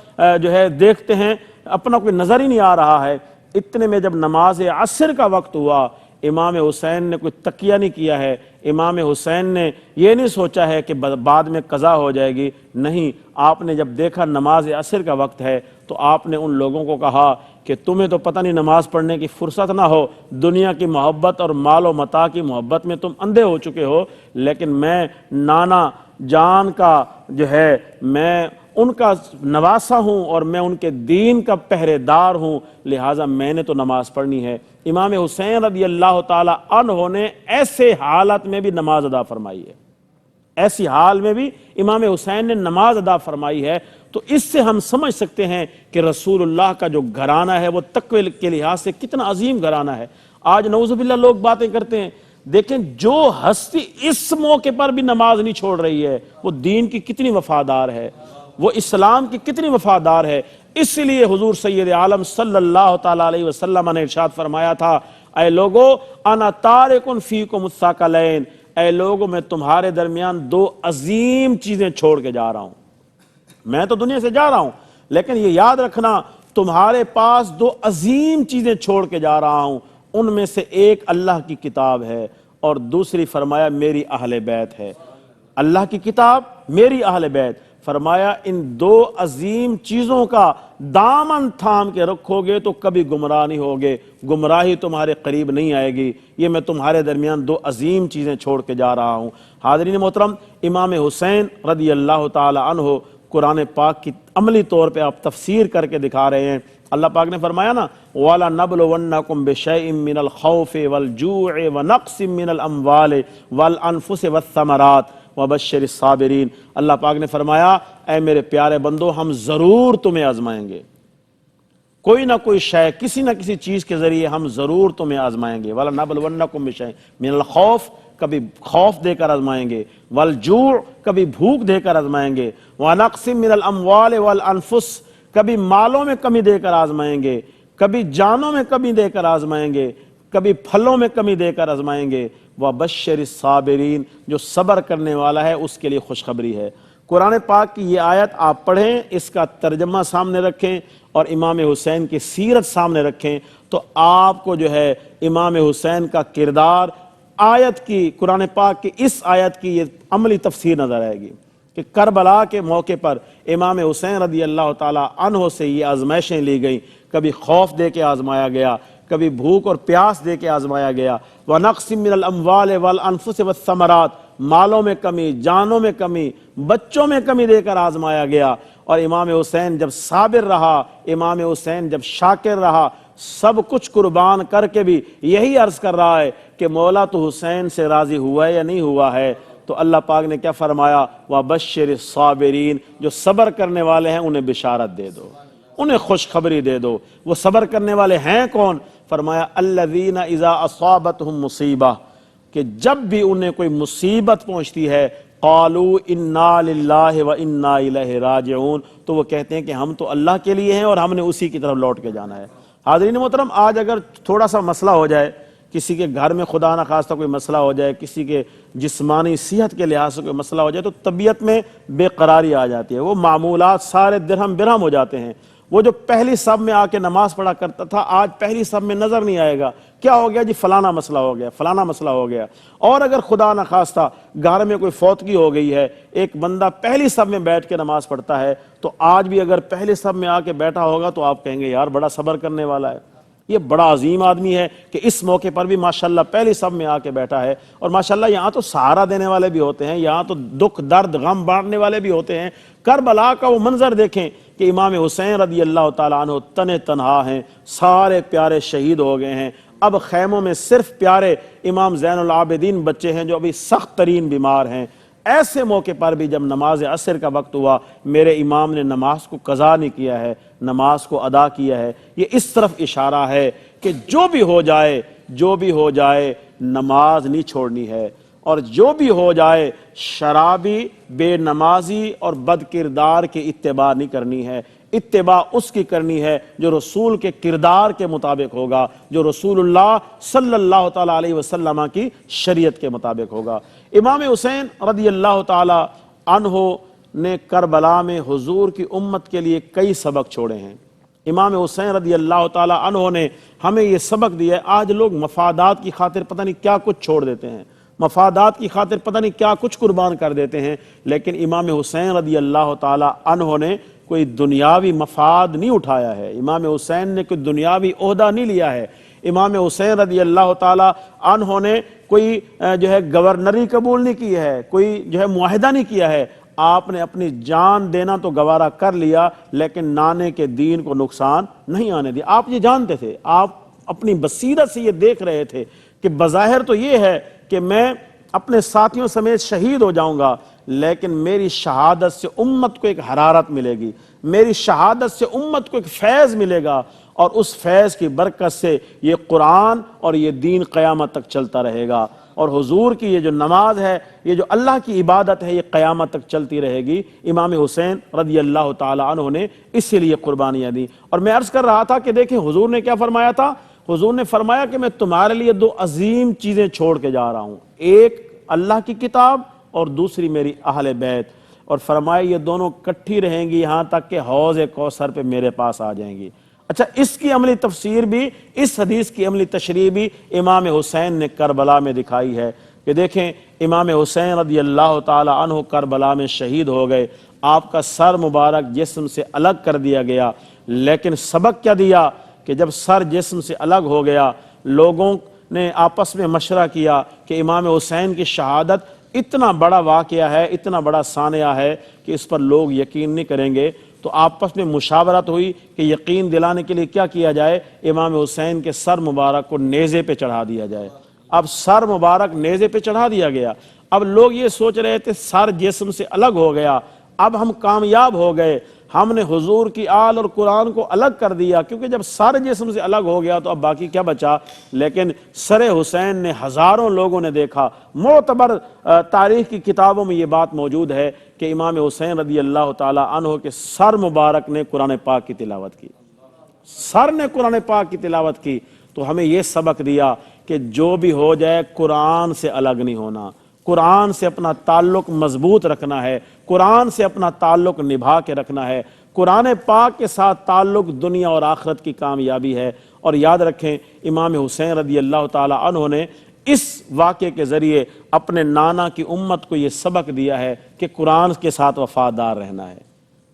جو ہے دیکھتے ہیں اپنا کوئی نظر ہی نہیں آ رہا ہے، اتنے میں جب نماز عصر کا وقت ہوا، امام حسین نے کوئی تکیہ نہیں کیا ہے، امام حسین نے یہ نہیں سوچا ہے کہ بعد میں قضا ہو جائے گی، نہیں، آپ نے جب دیکھا نماز عصر کا وقت ہے تو آپ نے ان لوگوں کو کہا کہ تمہیں تو پتہ نہیں نماز پڑھنے کی فرصت نہ ہو، دنیا کی محبت اور مال و متاع کی محبت میں تم اندھے ہو چکے ہو، لیکن میں نانا جان کا جو ہے میں ان کا نواسا ہوں اور میں ان کے دین کا پہرے دار ہوں، لہٰذا میں نے تو نماز پڑھنی ہے۔ امام حسین رضی اللہ تعالی عنہ نے ایسے حالت میں بھی نماز ادا فرمائی ہے، ایسی حال میں بھی امام حسین نے نماز ادا فرمائی ہے۔ تو اس سے ہم سمجھ سکتے ہیں کہ رسول اللہ کا جو گھرانہ ہے وہ تقوی کے لحاظ سے کتنا عظیم گھرانہ ہے۔ آج نعوذ باللہ لوگ باتیں کرتے ہیں، دیکھیں جو ہستی اس موقع پر بھی نماز نہیں چھوڑ رہی ہے وہ دین کی کتنی وفادار ہے، وہ اسلام کی کتنی وفادار ہے۔ اس لیے حضور سید عالم صلی اللہ تعالی علیہ وسلم نے ارشاد فرمایا تھا، اے لوگو انا تارک فیکم الثقلین، اے لوگو میں تمہارے درمیان دو عظیم چیزیں چھوڑ کے جا رہا ہوں، میں تو دنیا سے جا رہا ہوں لیکن یہ یاد رکھنا تمہارے پاس دو عظیم چیزیں چھوڑ کے جا رہا ہوں، ان میں سے ایک اللہ کی کتاب ہے اور دوسری فرمایا میری اہل بیت ہے۔ اللہ کی کتاب، میری اہل بیت، فرمایا ان دو عظیم چیزوں کا دامن تھام کے رکھو گے تو کبھی گمراہ نہیں ہوگے، گمراہی تمہارے قریب نہیں آئے گی، یہ میں تمہارے درمیان دو عظیم چیزیں چھوڑ کے جا رہا ہوں۔ حاضرین محترم، امام حسین رضی اللہ تعالی عنہ قرآن پاک کی عملی طور پہ آپ تفسیر کر کے دکھا رہے ہیں۔ اللہ پاک نے فرمایا نا وَلَنَبْلُوَنَّكُمْ بِشَيْءٍ مِّنَ الْخَوْفِ وَالْجُوعِ وَنَقْصٍ مِّنَ الْأَمْوَالِ وَالْأَنفُسِ وَالثَّمَرَاتِ وَبَشِّرِ الصَّابِرِينَ۔ اللہ پاک نے فرمایا اے میرے پیارے بندو، ہم ضرور تمہیں آزمائیں گے، کوئی نہ کوئی شے، کسی نہ کسی چیز کے ذریعے ہم ضرور تمہیں آزمائیں گے۔ وَلَنَبْلُوَنَّكُمْ بِشَيْءٍ مِّنَ الْخَوْفِ، کبھی خوف دے کر آزمائیں گے، والجوع، کبھی بھوک دے کر آزمائیں گے، وَنَقْصٍ مِّنَ الْأَمْوَالِ وَالْأَنفُسِ، کبھی مالوں میں کمی دے کر آزمائیں گے، کبھی جانوں میں کمی دے کر آزمائیں گے، کبھی پھلوں میں کمی دے کر آزمائیں گے، وَبَشِّرِ الصَّابِرِينَ، جو صبر کرنے والا ہے اس کے لیے خوشخبری ہے۔ قرآن پاک کی یہ آیت آپ پڑھیں، اس کا ترجمہ سامنے رکھیں اور امام حسین کی سیرت سامنے رکھیں تو آپ کو جو ہے امام حسین کا کردار آیت کی، قرآن پاک کی اس آیت کی یہ عملی تفسیر نظر آئے گی کہ کربلا کے موقع پر امام حسین رضی اللہ تعالیٰ عنہ سے یہ آزمائشیں لی گئیں، کبھی خوف دے کے آزمایا گیا، کبھی بھوک اور پیاس دے کے آزمایا گیا، وَنَقْصٍ مِّنَ الْأَمْوَالِ وَالْأَنفُسِ وَالثَّمَرَاتِ، مالوں میں کمی، جانوں میں کمی، بچوں میں کمی دے کر آزمایا گیا۔ اور امام حسین جب صابر رہا، امام حسین جب شاکر رہا، سب کچھ قربان کر کے بھی یہی عرض کر رہا ہے کہ مولا تو حسین سے راضی ہوا ہے یا نہیں ہوا ہے؟ تو اللہ پاک نے کیا فرمایا؟ وَبَشِّرِ الصَّابِرِينَ، جو صبر کرنے والے ہیں انہیں بشارت دے دو، انہیں خوشخبری دے دو۔ وہ صبر کرنے والے ہیں کون؟ فرمایا الذین اذا اصابتہم مصیبہ، کہ جب بھی انہیں کوئی مصیبت پہنچتی ہے قالوا انا للہ و انا الیہ راجعون، تو وہ کہتے ہیں کہ ہم تو اللہ کے لیے ہیں اور ہم نے اسی کی طرف لوٹ کے جانا ہے۔ حاضرین محترم، آج اگر تھوڑا سا مسئلہ ہو جائے، کسی کے گھر میں خدا نخواستہ کوئی مسئلہ ہو جائے، کسی کے جسمانی صحت کے لحاظ سے کوئی مسئلہ ہو جائے تو طبیعت میں بے قراری آ جاتی ہے، وہ معمولات سارے درہم برہم ہو جاتے ہیں۔ وہ جو پہلی صف میں آ کے نماز پڑھا کرتا تھا آج پہلی صف میں نظر نہیں آئے گا، کیا ہو گیا جی؟ فلانا مسئلہ ہو گیا، فلانا مسئلہ ہو گیا۔ اور اگر خدا نخواستہ گھر میں کوئی فوتگی ہو گئی ہے، ایک بندہ پہلی صف میں بیٹھ کے نماز پڑھتا ہے تو آج بھی اگر پہلی صف میں آ کے بیٹھا ہوگا تو آپ کہیں گے یار بڑا صبر کرنے والا ہے، یہ بڑا عظیم آدمی ہے کہ اس موقع پر بھی ماشاءاللہ پہلی صف میں آ کے بیٹھا ہے۔ اور ماشاءاللہ یہاں تو سہارا دینے والے بھی ہوتے ہیں، یہاں تو دکھ درد غم بانٹنے والے بھی ہوتے ہیں۔ کربلا کا وہ منظر دیکھیں کہ امام حسین رضی اللہ تعالیٰ عنہ تن تنہا ہیں، سارے پیارے شہید ہو گئے ہیں، اب خیموں میں صرف پیارے امام زین العابدین بچے ہیں جو ابھی سخت ترین بیمار ہیں۔ ایسے موقع پر بھی جب نماز عصر کا وقت ہوا، میرے امام نے نماز کو قضا نہیں کیا ہے، نماز کو ادا کیا ہے۔ یہ اس طرف اشارہ ہے کہ جو بھی ہو جائے، جو بھی ہو جائے، نماز نہیں چھوڑنی ہے، اور جو بھی ہو جائے شرابی، بے نمازی اور بد کردار کی اتباع نہیں کرنی ہے۔ اتباع اس کی کرنی ہے جو رسول کے کردار کے مطابق ہوگا، جو رسول اللہ صلی اللہ تعالیٰ علیہ وسلم کی شریعت کے مطابق ہوگا۔ امام حسین رضی اللہ تعالیٰ عنہ نے کربلا میں حضور کی امت کے لیے کئی سبق چھوڑے ہیں۔ امام حسین رضی اللہ تعالیٰ عنہ نے ہمیں یہ سبق دیا ہے۔ آج لوگ مفادات کی خاطر پتہ نہیں کیا کچھ چھوڑ دیتے ہیں، مفادات کی خاطر پتہ نہیں کیا کچھ قربان کر دیتے ہیں، لیکن امام حسین رضی اللہ تعالیٰ عنہ نے کوئی دنیاوی مفاد نہیں اٹھایا ہے، امام حسین نے کوئی دنیاوی عہدہ نہیں لیا ہے۔ امام حسین رضی اللہ تعالیٰ عنہ نے کوئی جو ہے گورنری قبول نہیں کی ہے، کوئی جو ہے معاہدہ نہیں کیا ہے۔ آپ نے اپنی جان دینا تو گوارا کر لیا لیکن نانے کے دین کو نقصان نہیں آنے دیا۔ آپ یہ جانتے تھے، آپ اپنی بصیرت سے یہ دیکھ رہے تھے کہ بظاہر تو یہ ہے کہ میں اپنے ساتھیوں سمیت شہید ہو جاؤں گا، لیکن میری شہادت سے امت کو ایک حرارت ملے گی، میری شہادت سے امت کو ایک فیض ملے گا، اور اس فیض کی برکت سے یہ قرآن اور یہ دین قیامت تک چلتا رہے گا، اور حضور کی یہ جو نماز ہے، یہ جو اللہ کی عبادت ہے، یہ قیامت تک چلتی رہے گی۔ امام حسین رضی اللہ تعالیٰ عنہ نے اسی لیے قربانیاں دی۔ اور میں عرض کر رہا تھا کہ دیکھیں حضور نے کیا فرمایا تھا؟ حضور نے فرمایا کہ میں تمہارے لیے دو عظیم چیزیں چھوڑ کے جا رہا ہوں، ایک اللہ کی کتاب اور دوسری میری اہل بیت، اور فرمایا یہ دونوں کٹھی رہیں گی یہاں تک کہ حوض کوثر پہ میرے پاس آ جائیں گی۔ اچھا، اس کی عملی تفسیر بھی، اس حدیث کی عملی تشریح بھی امام حسین نے کربلا میں دکھائی ہے کہ دیکھیں امام حسین رضی اللہ تعالی عنہ کربلا میں شہید ہو گئے، آپ کا سر مبارک جسم سے الگ کر دیا گیا، لیکن سبق کیا دیا کہ جب سر جسم سے الگ ہو گیا، لوگوں نے آپس میں مشورہ کیا کہ امام حسین کی شہادت اتنا بڑا واقعہ ہے، اتنا بڑا سانحہ ہے کہ اس پر لوگ یقین نہیں کریں گے۔ تو آپس میں مشاورت ہوئی کہ یقین دلانے کے لیے کیا کیا جائے؟ امام حسین کے سر مبارک کو نیزے پہ چڑھا دیا جائے۔ اب سر مبارک نیزے پہ چڑھا دیا گیا، اب لوگ یہ سوچ رہے تھے سر جسم سے الگ ہو گیا، اب ہم کامیاب ہو گئے، ہم نے حضور کی آل اور قرآن کو الگ کر دیا، کیونکہ جب سر جسم سے الگ ہو گیا تو اب باقی کیا بچا؟ لیکن سر حسین نے ہزاروں لوگوں نے دیکھا، معتبر تاریخ کی کتابوں میں یہ بات موجود ہے کہ امام حسین رضی اللہ تعالی عنہ کے سر مبارک نے قرآن پاک کی تلاوت کی، سر نے قرآن پاک کی تلاوت کی۔ تو ہمیں یہ سبق دیا کہ جو بھی ہو جائے قرآن سے الگ نہیں ہونا، قرآن سے اپنا تعلق مضبوط رکھنا ہے، قرآن سے اپنا تعلق نبھا کے رکھنا ہے۔ قرآن پاک کے ساتھ تعلق دنیا اور آخرت کی کامیابی ہے۔ اور یاد رکھیں امام حسین رضی اللہ تعالی عنہ نے اس واقعے کے ذریعے اپنے نانا کی امت کو یہ سبق دیا ہے کہ قرآن کے ساتھ وفادار رہنا ہے،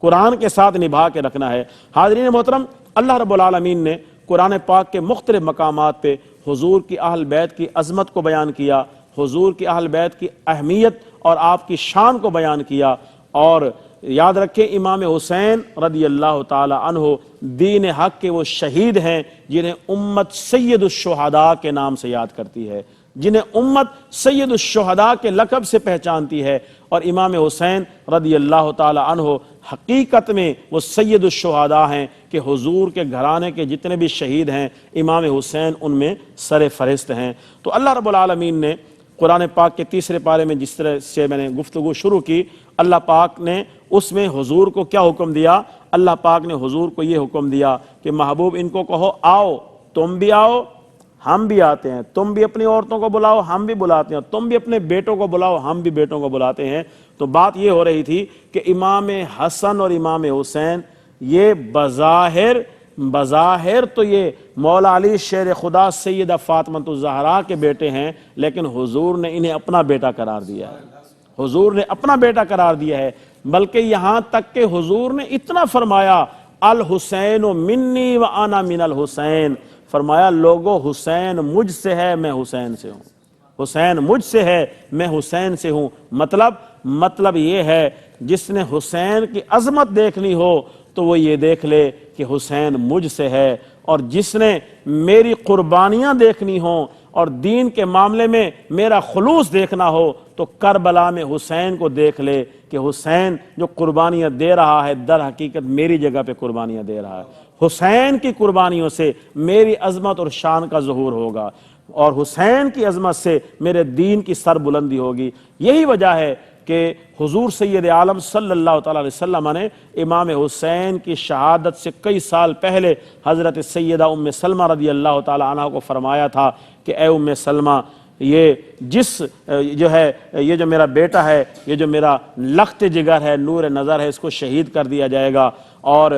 قرآن کے ساتھ نبھا کے رکھنا ہے۔ حاضرین محترم، اللہ رب العالمین نے قرآن پاک کے مختلف مقامات پہ حضور کی اہل بیت کی عظمت کو بیان کیا، حضور کی اہل بیت کی اہمیت اور آپ کی شان کو بیان کیا۔ اور یاد رکھیں امام حسین رضی اللہ تعالی عنہ دین حق کے وہ شہید ہیں جنہیں امت سید الشہداء کے نام سے یاد کرتی ہے، جنہیں امت سید الشہداء کے لقب سے پہچانتی ہے۔ اور امام حسین رضی اللہ تعالی عنہ حقیقت میں وہ سید الشہداء ہیں کہ حضور کے گھرانے کے جتنے بھی شہید ہیں امام حسین ان میں سر فہرست ہیں۔ تو اللہ رب العالمین نے قرآن پاک کے تیسرے پارے میں جس طرح سے میں نے گفتگو شروع کی، اللہ پاک نے اس میں حضور کو کیا حکم دیا؟ اللہ پاک نے حضور کو یہ حکم دیا کہ محبوب ان کو کہو آؤ، تم بھی آؤ ہم بھی آتے ہیں، تم بھی اپنی عورتوں کو بلاؤ ہم بھی بلاتے ہیں، تم بھی اپنے بیٹوں کو بلاؤ ہم بھی بیٹوں کو بلاتے ہیں۔ تو بات یہ ہو رہی تھی کہ امام حسن اور امام حسین یہ بظاہر تو یہ مولا علی شیر خدا سیدہ فاطمہ الزہرا کے بیٹے ہیں، لیکن حضور نے انہیں اپنا بیٹا قرار دیا ہے، حضور نے اپنا بیٹا قرار دیا ہے۔ بلکہ یہاں تک کہ حضور نے اتنا فرمایا الحسین منی و انا من الحسین، فرمایا لوگو حسین مجھ سے ہے میں حسین سے ہوں، حسین مجھ سے ہے میں حسین سے ہوں۔ مطلب یہ ہے جس نے حسین کی عظمت دیکھنی ہو تو وہ یہ دیکھ لے کہ حسین مجھ سے ہے، اور جس نے میری قربانیاں دیکھنی ہوں اور دین کے معاملے میں میرا خلوص دیکھنا ہو تو کربلا میں حسین کو دیکھ لے کہ حسین جو قربانیاں دے رہا ہے در حقیقت میری جگہ پہ قربانیاں دے رہا ہے۔ حسین کی قربانیوں سے میری عظمت اور شان کا ظہور ہوگا، اور حسین کی عظمت سے میرے دین کی سر بلندی ہوگی۔ یہی وجہ ہے کہ حضور سید عالم صلی اللہ تعالیٰ علیہ وسلم نے امام حسین کی شہادت سے کئی سال پہلے حضرت سیدہ ام سلمہ رضی اللہ تعالیٰ عنہ کو فرمایا تھا کہ اے ام سلمہ، یہ جو میرا بیٹا ہے، یہ جو میرا لخت جگر ہے، نور نظر ہے، اس کو شہید کر دیا جائے گا۔ اور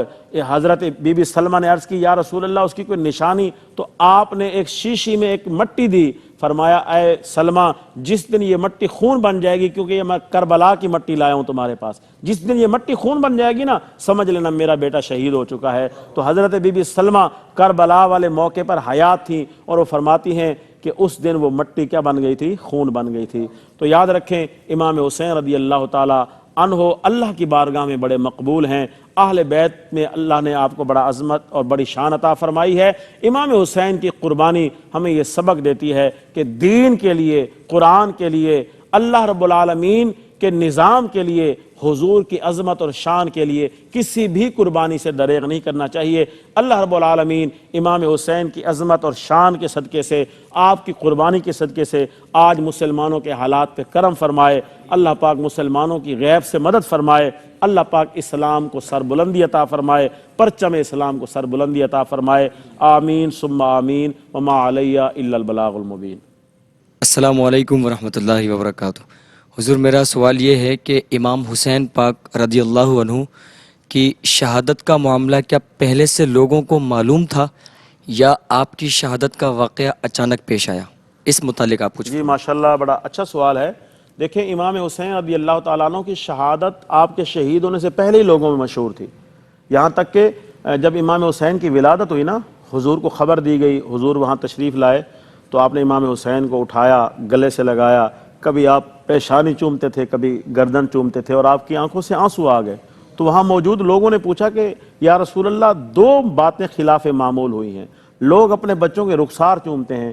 حضرت بی بی سلمہ نے عرض کی یا رسول اللہ اس کی کوئی نشانی؟ تو آپ نے ایک شیشی میں ایک مٹی دی، فرمایا اے سلمہ جس دن یہ مٹی خون بن جائے گی، کیونکہ یہ میں کربلا کی مٹی لایا ہوں تمہارے پاس، جس دن یہ مٹی خون بن جائے گی نا سمجھ لینا میرا بیٹا شہید ہو چکا ہے۔ تو حضرت بی بی سلمہ کربلا والے موقع پر حیات تھیں، اور وہ فرماتی ہیں کہ اس دن وہ مٹی کیا بن گئی تھی؟ خون بن گئی تھی۔ تو یاد رکھیں امام حسین رضی اللہ تعالی عنہ اللہ کی بارگاہ میں بڑے مقبول ہیں، اہل بیت میں اللہ نے آپ کو بڑا عظمت اور بڑی شان عطا فرمائی ہے۔ امام حسین کی قربانی ہمیں یہ سبق دیتی ہے کہ دین کے لیے، قرآن کے لیے، اللہ رب العالمین کے نظام کے لیے، حضور کی عظمت اور شان کے لیے کسی بھی قربانی سے دریغ نہیں کرنا چاہیے۔ اللہ رب العالمین امام حسین کی عظمت اور شان کے صدقے سے، آپ کی قربانی کے صدقے سے آج مسلمانوں کے حالات پہ کرم فرمائے۔ اللہ پاک مسلمانوں کی غیب سے مدد فرمائے۔ اللہ پاک اسلام کو سر بلندی عطا فرمائے، پرچم اسلام کو سر بلندی عطا فرمائے۔ آمین ثم آمین وما علیہ الا البلاغ المبین۔ السلام علیکم ورحمۃ اللہ وبرکاتہ۔ حضور میرا سوال یہ ہے کہ امام حسین پاک رضی اللہ عنہ کی شہادت کا معاملہ کیا پہلے سے لوگوں کو معلوم تھا یا آپ کی شہادت کا واقعہ اچانک پیش آیا؟ اس متعلق آپ کچھ جی ماشاءاللہ بڑا اچھا سوال ہے۔ دیکھیں امام حسین رضی اللہ تعالیٰ عنہ کی شہادت آپ کے شہید ہونے سے پہلے ہی لوگوں میں مشہور تھی، یہاں تک کہ جب امام حسین کی ولادت ہوئی نا، حضور کو خبر دی گئی، حضور وہاں تشریف لائے تو آپ نے امام حسین کو اٹھایا، گلے سے لگایا، کبھی آپ پیشانی چومتے تھے، کبھی گردن چومتے تھے، اور آپ کی آنکھوں سے آنسو آ گئے۔ تو وہاں موجود لوگوں نے پوچھا کہ یا رسول اللہ دو باتیں خلاف معمول ہوئی ہیں، لوگ اپنے بچوں کے رخسار چومتے ہیں،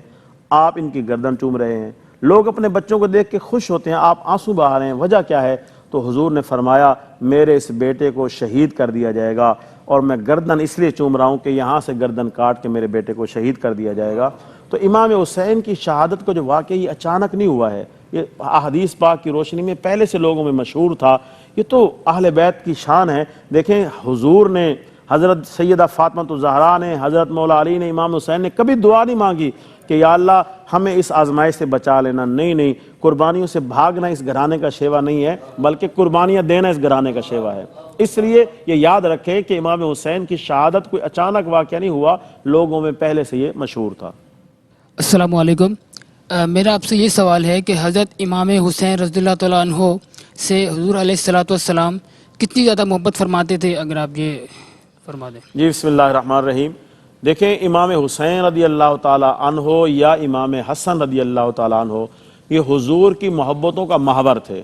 آپ ان کی گردن چوم رہے ہیں، لوگ اپنے بچوں کو دیکھ کے خوش ہوتے ہیں، آپ آنسو بہا رہے ہیں، وجہ کیا ہے؟ تو حضور نے فرمایا میرے اس بیٹے کو شہید کر دیا جائے گا، اور میں گردن اس لیے چوم رہا ہوں کہ یہاں سے گردن کاٹ کے میرے بیٹے کو شہید کر دیا جائے گا۔ تو امام حسین کی شہادت کو جو واقعہ یہ اچانک نہیں ہوا ہے، یہ احادیث پاک کی روشنی میں پہلے سے لوگوں میں مشہور تھا۔ یہ تو اہل بیت کی شان ہے۔ دیکھیں حضور نے، حضرت سیدہ فاطمہ الزہرا نے، حضرت مولا علی نے، امام حسین نے کبھی دعا نہیں مانگی کہ یا اللہ ہمیں اس آزمائش سے بچا لینا. نہیں، قربانیوں سے بھاگنا اس گھرانے کا شیوا نہیں ہے، بلکہ قربانیاں دینا اس گھرانے کا شیوا ہے. اس لیے یہ یاد رکھیں کہ امام حسین کی شہادت کوئی اچانک واقعہ نہیں ہوا، لوگوں میں پہلے سے یہ مشہور تھا. السلام علیکم. میرا آپ سے یہ سوال ہے کہ حضرت امام حسین رضی اللہ تعالیٰ عنہ سے حضور علیہ الصلوۃ والسلام کتنی زیادہ محبت فرماتے تھے، اگر آپ یہ فرما دیں. جی بسم اللہ الرحمن الرحیم. دیکھیں امام حسین رضی اللہ تعالیٰ عنہ یا امام حسن رضی اللہ تعالیٰ عنہ یہ حضور کی محبتوں کا محور تھے.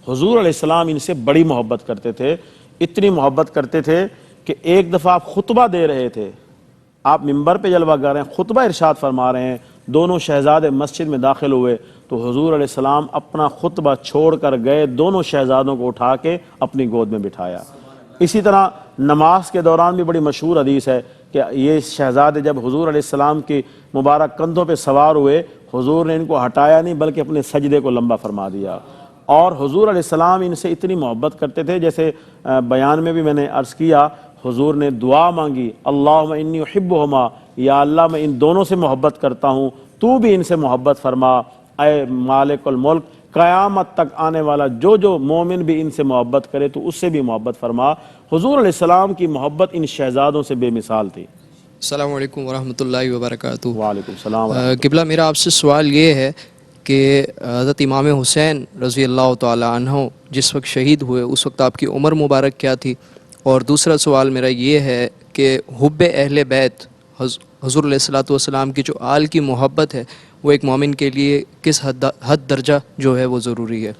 حضور علیہ السلام ان سے بڑی محبت کرتے تھے، اتنی محبت کرتے تھے کہ ایک دفعہ آپ خطبہ دے رہے تھے، آپ منبر پہ جلوہ گر رہے ہیں، خطبہ ارشاد فرما رہے ہیں، دونوں شہزادے مسجد میں داخل ہوئے تو حضور علیہ السلام اپنا خطبہ چھوڑ کر گئے، دونوں شہزادوں کو اٹھا کے اپنی گود میں بٹھایا. اسی طرح نماز کے دوران بھی بڑی مشہور حدیث ہے کہ یہ شہزادے جب حضور علیہ السلام کی مبارک کندھوں پہ سوار ہوئے، حضور نے ان کو ہٹایا نہیں بلکہ اپنے سجدے کو لمبا فرما دیا. اور حضور علیہ السلام ان سے اتنی محبت کرتے تھے، جیسے بیان میں بھی میں نے عرض کیا، حضور نے دعا مانگی، اللہم انی احبہما، یا اللہ میں ان دونوں سے محبت کرتا ہوں، تو بھی ان سے محبت فرما، اے مالک الملک، قیامت تک آنے والا جو مومن بھی ان سے محبت کرے تو اس سے بھی محبت فرما. حضور علیہ السلام کی محبت ان شہزادوں سے بے مثال تھی. السلام علیکم ورحمۃ اللہ وبرکاتہ. وعلیکم السلام. قبلہ میرا آپ سے سوال یہ ہے کہ حضرت امام حسین رضی اللہ تعالی عنہ جس وقت شہید ہوئے اس وقت آپ کی عمر مبارک کیا تھی؟ اور دوسرا سوال میرا یہ ہے کہ حب اہل بیت حضور علیہ الصلوۃ والسلام کی جو آل کی محبت ہے وہ ایک مومن کے لیے کس حد درجہ جو ہے وہ ضروری ہے؟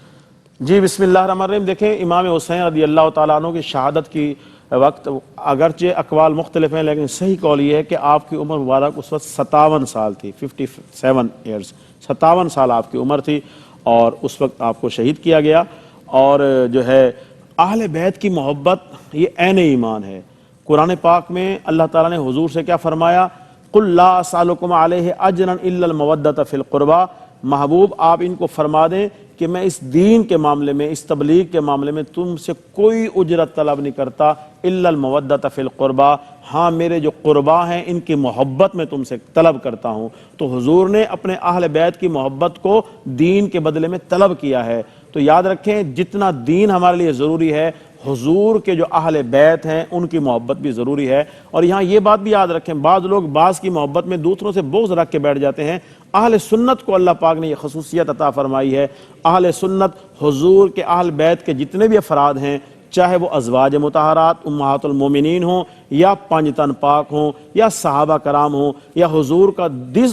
جی بسم اللہ الرحمن الرحیم. دیکھیں امام حسین رضی اللہ تعالیٰ عنہ کی شہادت کی وقت اگرچہ اقوال مختلف ہیں لیکن صحیح قول یہ ہے کہ آپ کی عمر مبارک اس وقت 57 سال تھی، 57 ایئرز، 57 سال آپ کی عمر تھی اور اس وقت آپ کو شہید کیا گیا. اور جو ہے اہل بیت کی محبت یہ عین ایمان ہے. قرآن پاک میں اللہ تعالیٰ نے حضور سے کیا فرمایا؟ قُلْ لَا أَسْأَلُكُمْ عَلَيْهِ أَجْرًا إِلَّا الْمَوَدَّةَ فِي الْقُرْبَى. محبوب آپ ان کو فرما دیں کہ میں اس دین کے معاملے میں، اس تبلیغ کے معاملے میں تم سے کوئی اجرت طلب نہیں کرتا، الا المودۃ فی القربى، ہاں میرے جو قربا ہیں ان کی محبت میں تم سے طلب کرتا ہوں. تو حضور نے اپنے اہل بیت کی محبت کو دین کے بدلے میں طلب کیا ہے. تو یاد رکھیں جتنا دین ہمارے لیے ضروری ہے، حضور کے جو اہل بیت ہیں ان کی محبت بھی ضروری ہے. اور یہاں یہ بات بھی یاد رکھیں، بعض لوگ بعض کی محبت میں دوسروں سے بغض رکھ کے بیٹھ جاتے ہیں. اہل سنت کو اللہ پاک نے یہ خصوصیت عطا فرمائی ہے. اہل سنت حضور کے اہل بیت کے جتنے بھی افراد ہیں، چاہے وہ ازواج مطہرات امہات المومنین ہوں یا پانچ تن پاک ہوں یا صحابہ کرام ہوں یا حضور کا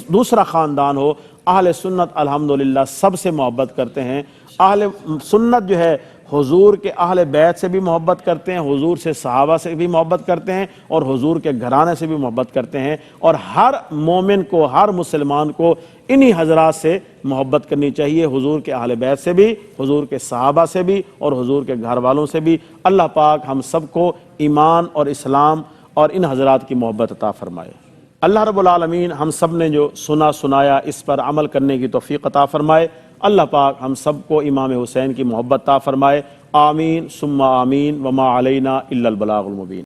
دوسرا خاندان ہو، اہل سنت الحمدللہ سب سے محبت کرتے ہیں. اہل سنت جو ہے حضور کے اہل بیت سے بھی محبت کرتے ہیں، حضور سے صحابہ سے بھی محبت کرتے ہیں اور حضور کے گھرانے سے بھی محبت کرتے ہیں. اور ہر مومن کو، ہر مسلمان کو انہی حضرات سے محبت کرنی چاہیے، حضور کے اہل بیت سے بھی، حضور کے صحابہ سے بھی اور حضور کے گھر والوں سے بھی. اللہ پاک ہم سب کو ایمان اور اسلام اور ان حضرات کی محبت عطا فرمائے. اللہ رب العالمین ہم سب نے جو سنا سنایا اس پر عمل کرنے کی توفیق عطا فرمائے. اللہ پاک ہم سب کو امام حسین کی محبت عطا فرمائے. آمین ثم آمین. وما علینا الا البلاغ المبین.